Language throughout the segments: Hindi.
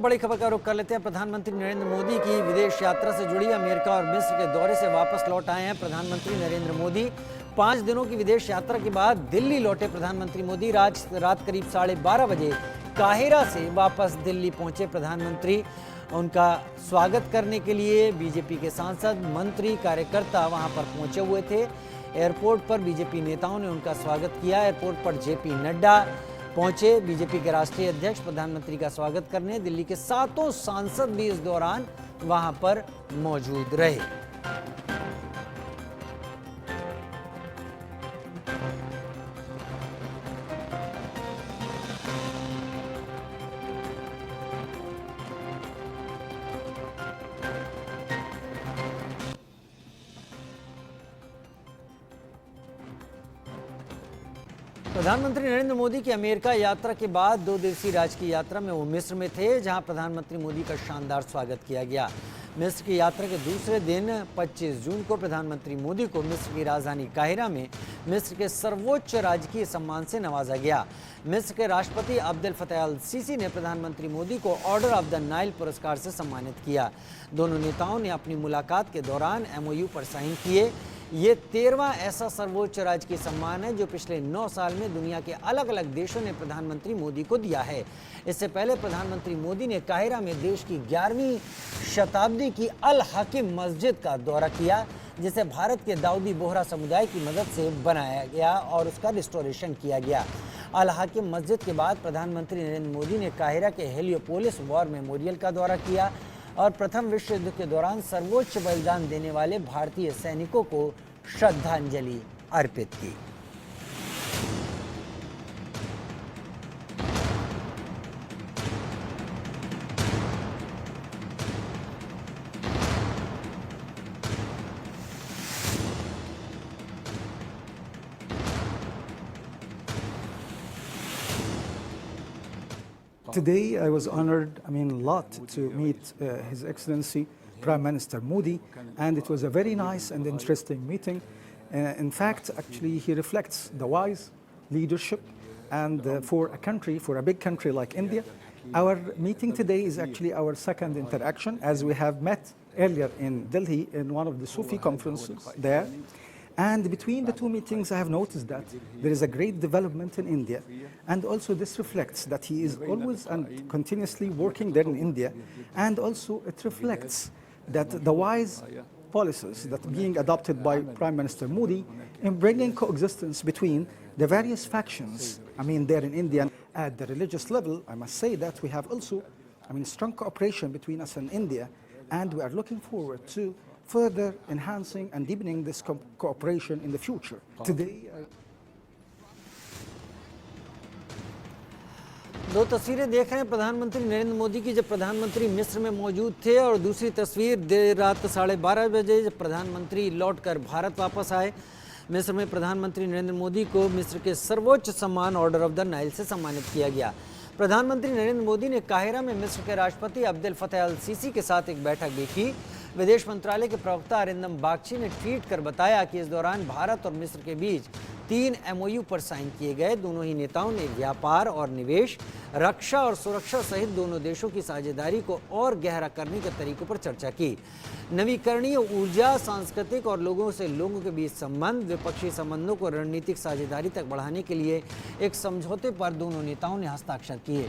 बड़ी खबर का रुख कर लेते हैं। प्रधानमंत्री नरेंद्र मोदी की विदेश यात्रा से जुड़ी अमेरिका और मिस्र के दौरे से वापस लौट आए हैं प्रधानमंत्री नरेंद्र मोदी। 5 दिनों की विदेश यात्रा के बाद दिल्ली लौटे प्रधानमंत्री मोदी रात करीब 12:30 बजे काहिरा से वापस दिल्ली पहुंचे। प्रधानमंत्री उनका स्वागत करने के लिए बीजेपी के सांसद, मंत्री, कार्यकर्ता वहां पर पहुंचे हुए थे। एयरपोर्ट पर बीजेपी नेताओं ने उनका स्वागत किया। एयरपोर्ट पर जेपी नड्डा पहुंचे। बीजेपी के राष्ट्रीय अध्यक्ष प्रधानमंत्री का स्वागत करने। दिल्ली के 7 सांसद भी इस दौरान वहां पर मौजूद रहे। प्रधानमंत्री नरेंद्र मोदी की अमेरिका यात्रा के बाद 2 दिवसीय राजकीय यात्रा में वो मिस्र में थे, जहां प्रधानमंत्री मोदी का शानदार स्वागत किया गया। मिस्र की यात्रा के दूसरे दिन 25 जून को प्रधानमंत्री मोदी को मिस्र की राजधानी काहिरा में मिस्र के सर्वोच्च राजकीय सम्मान से नवाजा गया। मिस्र के राष्ट्रपति अब्देल फतह अल सीसी ने प्रधानमंत्री मोदी को ऑर्डर ऑफ द नाइल पुरस्कार से सम्मानित किया। दोनों नेताओं ने अपनी मुलाकात के दौरान MOU पर साइन किए। ये 13वां ऐसा सर्वोच्च राजकीय सम्मान है जो पिछले 9 साल में दुनिया के अलग अलग देशों ने प्रधानमंत्री मोदी को दिया है। इससे पहले प्रधानमंत्री मोदी ने काहिरा में देश की 11वीं शताब्दी की अल हकीम मस्जिद का दौरा किया, जिसे भारत के दाऊदी बोहरा समुदाय की मदद से बनाया गया और उसका रिस्टोरेशन किया गया। अल हकीम मस्जिद के बाद प्रधानमंत्री नरेंद्र मोदी ने काहिरा के हेलियोपोलिस वॉर मेमोरियल का दौरा किया और प्रथम विश्व युद्ध के दौरान सर्वोच्च बलिदान देने वाले भारतीय सैनिकों को श्रद्धांजलि अर्पित की। Today I was honored, a lot to meet His Excellency Prime Minister Modi, and it was a very nice and interesting meeting. In fact, actually he reflects the wise leadership and for a big country like India. Our meeting today is actually our second interaction, as we have met earlier in Delhi in one of the Sufi conferences there. And between the two meetings, I have noticed that there is a great development in India. And also this reflects that he is always and continuously working there in India. And also it reflects that the wise policies that are being adopted by Prime Minister Modi in bringing coexistence between the various factions, there in India. At the religious level, I must say that we have also, strong cooperation between us and India. And we are looking forward to further enhancing and deepening this cooperation in the future. Today, दो तस्वीरें देख रहे हैं प्रधानमंत्री नरेंद्र मोदी की जब प्रधानमंत्री मिस्र में मौजूद थे, और दूसरी तस्वीर देर रात 12:30 बजे जब प्रधानमंत्री लौटकर भारत वापस आए। मिस्र में प्रधानमंत्री नरेंद्र मोदी को मिस्र के सर्वोच्च सम्मान ऑर्डर ऑफ द नाइल से सम्मानित किया गया। प्रधानमंत्री नरेंद्र मोदी ने काहिरा में मिस्र के राष्ट्रपति अब्देल फतह अल सीसी के साथ एक बैठक भी की। विदेश मंत्रालय के प्रवक्ता अरिंदम बागची ने ट्वीट कर बताया कि इस दौरान भारत और मिस्र के बीच 3 MOU पर साइन किए गए। दोनों ही नेताओं ने व्यापार और निवेश, रक्षा और सुरक्षा सहित दोनों देशों की साझेदारी को और गहरा करने के तरीकों पर चर्चा की। नवीकरणीय ऊर्जा, सांस्कृतिक और लोगों के बीच संबंध, द्विपक्षीय संबंधों को रणनीतिक साझेदारी तक बढ़ाने के लिए एक समझौते पर दोनों नेताओं ने हस्ताक्षर किए।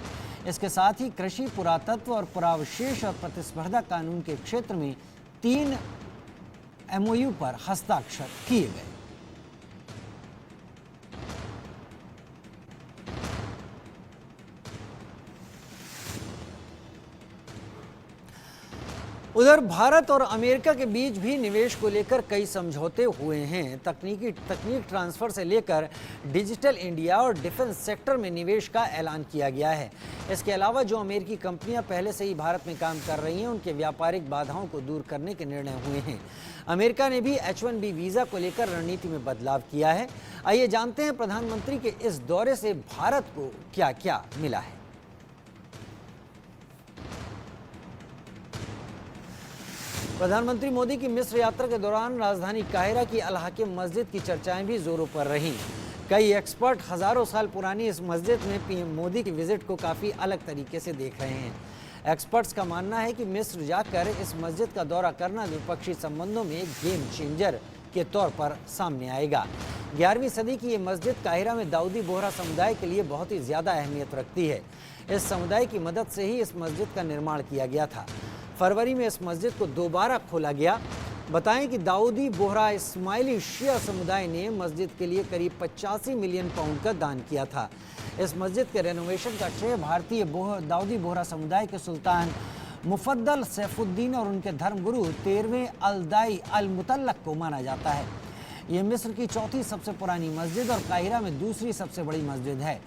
इसके साथ ही कृषि, पुरातत्व और पुरावशेष और प्रतिस्पर्धा कानून के क्षेत्र में 3 MOU पर हस्ताक्षर किए गए। उधर भारत और अमेरिका के बीच भी निवेश को लेकर कई समझौते हुए हैं। तकनीक ट्रांसफर से लेकर डिजिटल इंडिया और डिफेंस सेक्टर में निवेश का ऐलान किया गया है। इसके अलावा जो अमेरिकी कंपनियां पहले से ही भारत में काम कर रही हैं, उनके व्यापारिक बाधाओं को दूर करने के निर्णय हुए हैं। अमेरिका ने भी H-1B वीज़ा को लेकर रणनीति में बदलाव किया है। आइए जानते हैं प्रधानमंत्री के इस दौरे से भारत को क्या क्या मिला है। प्रधानमंत्री मोदी की मिस्र यात्रा के दौरान राजधानी काहिरा की अल हकीम मस्जिद की चर्चाएं भी जोरों पर रहीं। कई एक्सपर्ट हजारों साल पुरानी इस मस्जिद में पीएम मोदी की विजिट को काफ़ी अलग तरीके से देख रहे हैं। एक्सपर्ट्स का मानना है कि मिस्र जाकर इस मस्जिद का दौरा करना द्विपक्षीय संबंधों में गेम चेंजर के तौर पर सामने आएगा। 11वीं सदी की ये मस्जिद काहिरा में दाऊदी बोहरा समुदाय के लिए बहुत ही ज़्यादा अहमियत रखती है। इस समुदाय की मदद से ही इस मस्जिद का निर्माण किया गया था। फरवरी में इस मस्जिद को दोबारा खोला गया। बताएं कि दाऊदी बोहरा इस्माइली शिया समुदाय ने मस्जिद के लिए करीब 85 मिलियन पाउंड का दान किया था। इस मस्जिद के रेनोवेशन का श्रेय भारतीय दाऊदी बोहरा समुदाय के सुल्तान मुफद्दल सैफुद्दीन और उनके धर्मगुरु 13वें अल-दाई अल-मुतल्लक को माना जाता है। ये मिस्र की चौथी सबसे पुरानी मस्जिद और काहिरा में दूसरी सबसे बड़ी मस्जिद है,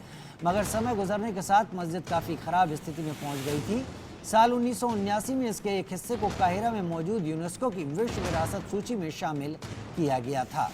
मगर समय गुजरने के साथ मस्जिद काफ़ी ख़राब स्थिति में पहुंच गई थी। साल 1979 में इसके एक हिस्से को काहिरा में मौजूद यूनेस्को की विश्व विरासत सूची में शामिल किया गया था।